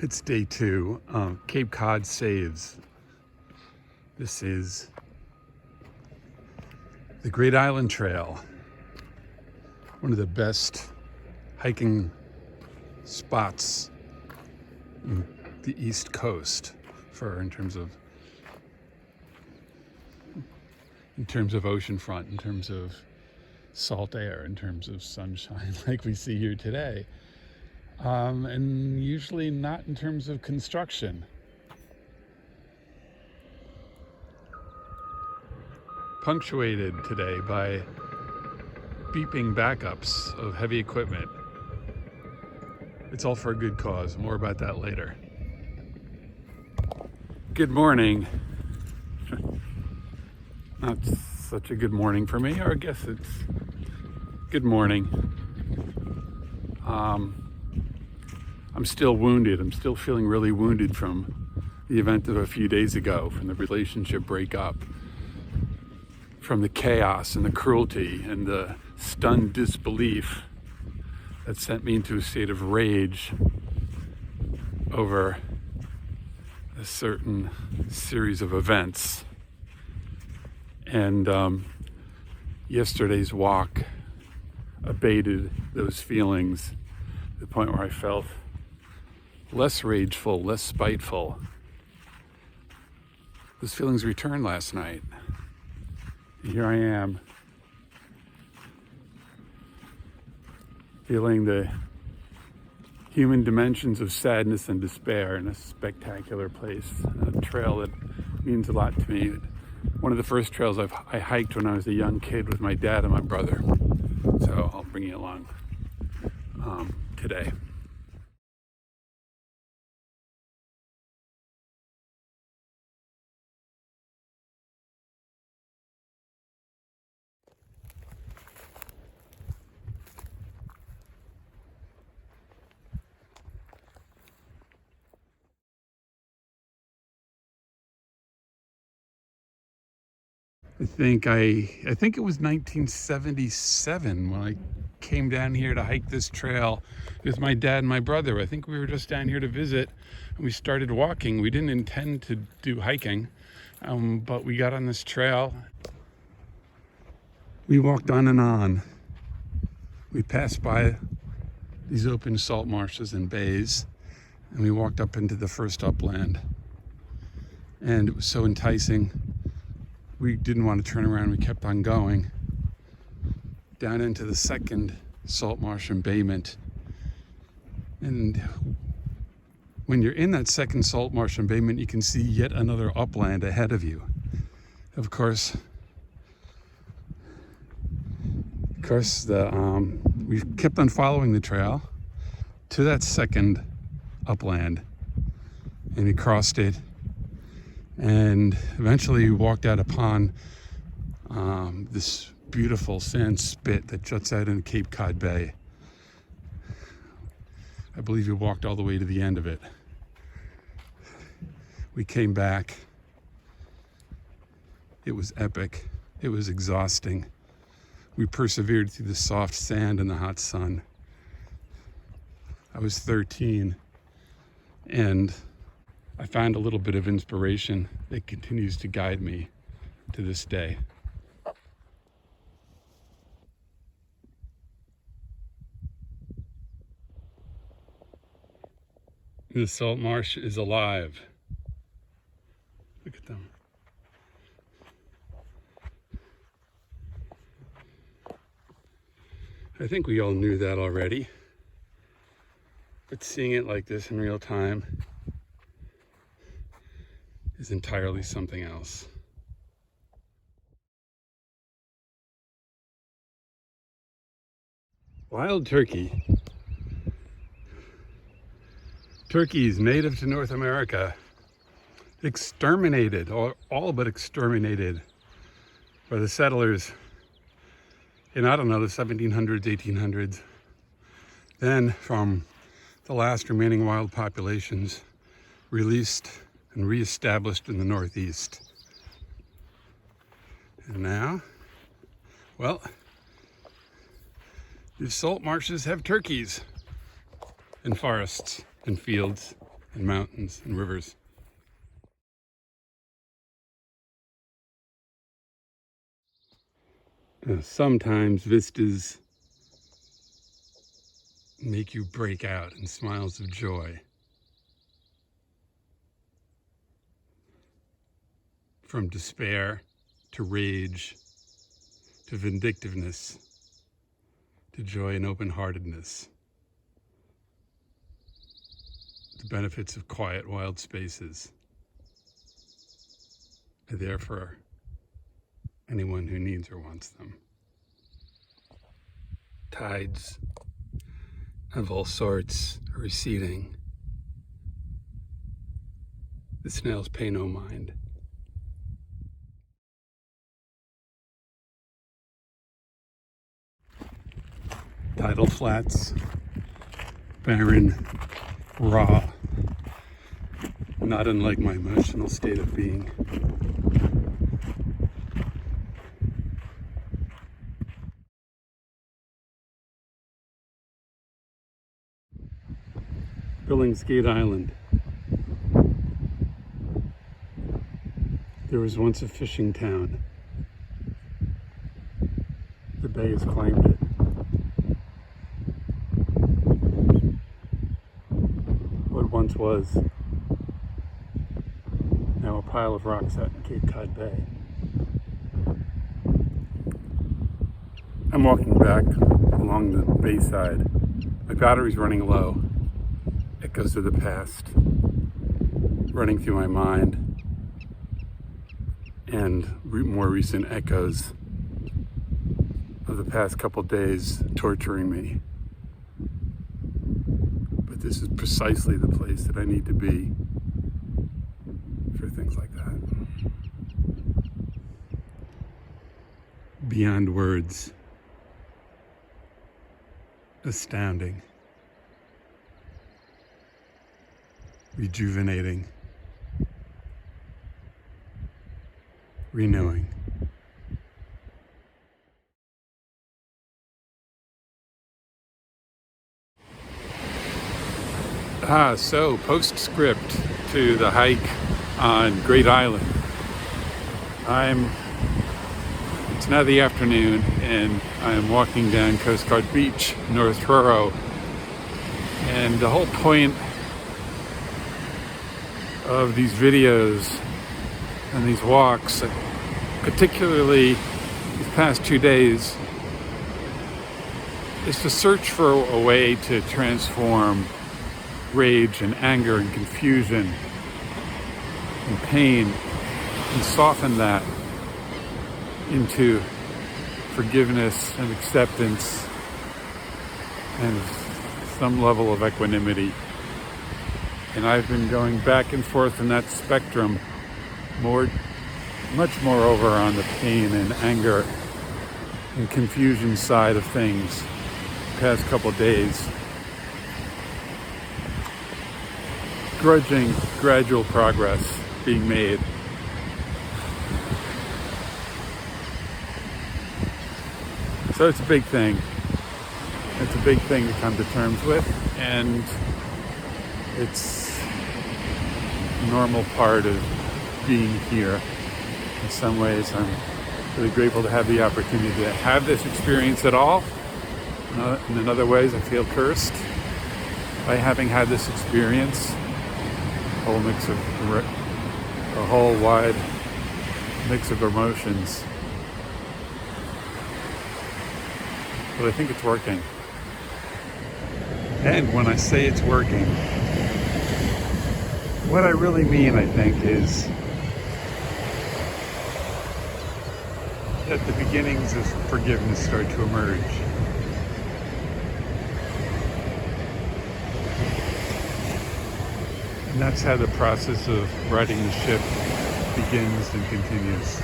It's day 2. Cape Cod saves. This is the Great Island Trail, one of the best hiking spots in the East Coast in terms of oceanfront, in terms of salt air, in terms of sunshine like we see here today. And usually not in terms of construction. Punctuated today by beeping backups of heavy equipment. It's all for a good cause. More about that later. Good morning. Not such a good morning for me, or I guess it's good morning. I'm still wounded. I'm still feeling really wounded from the event of a few days ago, from the relationship breakup, from the chaos and the cruelty and the stunned disbelief that sent me into a state of rage over a certain series of events. And yesterday's walk abated those feelings to the point where I felt less rageful, less spiteful. Those feelings returned last night. And here I am, feeling the human dimensions of sadness and despair in a spectacular place, a trail that means a lot to me. One of the first trails I hiked when I was a young kid with my dad and my brother. So I'll bring you along today. I think it was 1977 when I came down here to hike this trail with my dad and my brother. I think we were just down here to visit, and we started walking. We didn't intend to do hiking, but we got on this trail. We walked on and on. We passed by these open salt marshes and bays, and we walked up into the first upland. And it was so enticing. We didn't want to turn around. We kept on going down into the second salt marsh embayment. And when you're in that second salt marsh embayment, you can see yet another upland ahead of you. Of course, we kept on following the trail to that second upland, and we crossed it. And eventually we walked out upon this beautiful sand spit that juts out into Cape Cod Bay. I believe we walked all the way to the end of it. We came back. It was epic. It was exhausting. We persevered through the soft sand and the hot sun. I was 13, and I found a little bit of inspiration that continues to guide me to this day. The salt marsh is alive. Look at them. I think we all knew that already, but seeing it like this in real time is entirely something else. Wild turkey. Turkeys native to North America, exterminated, or all but exterminated, by the settlers in, I don't know, the 1700s, 1800s. Then from the last remaining wild populations released and reestablished in the Northeast. And now, well, the salt marshes have turkeys and forests and fields and mountains and rivers. Sometimes vistas make you break out in smiles of joy. From despair to rage to vindictiveness to joy and open-heartedness. The benefits of quiet, wild spaces are there for anyone who needs or wants them. Tides of all sorts are receding. The snails pay no mind. Tidal flats, barren, raw, not unlike my emotional state of being. Billingsgate Island. There was once a fishing town. The bay has claimed it. What once was now a pile of rocks out in Cape Cod Bay. I'm walking back along the bayside. My battery's running low. Echoes of the past running through my mind, and more recent echoes of the past couple days torturing me. But this is precisely the place that I need to be for things like that. Beyond words. Astounding. Rejuvenating. Renewing. So postscript to the hike on Great Island. It's now the afternoon and I'm walking down Coast Guard Beach, North Truro. And the whole point of these videos and these walks, particularly these past 2 days, is to search for a way to transform rage and anger and confusion and pain and soften that into forgiveness and acceptance and some level of equanimity. And I've been going back and forth in that spectrum, much more over on the pain and anger and confusion side of things the past couple days. Grudging gradual progress being made. So it's a big thing. It's a big thing to come to terms with, and it's a normal part of being here. In some ways, I'm really grateful to have the opportunity to have this experience at all. And in other ways, I feel cursed by having had this experience. A whole wide mix of emotions. But I think it's working. And when I say it's working, what I really mean, I think, is that the beginnings of forgiveness start to emerge. And that's how the process of righting the ship begins and continues.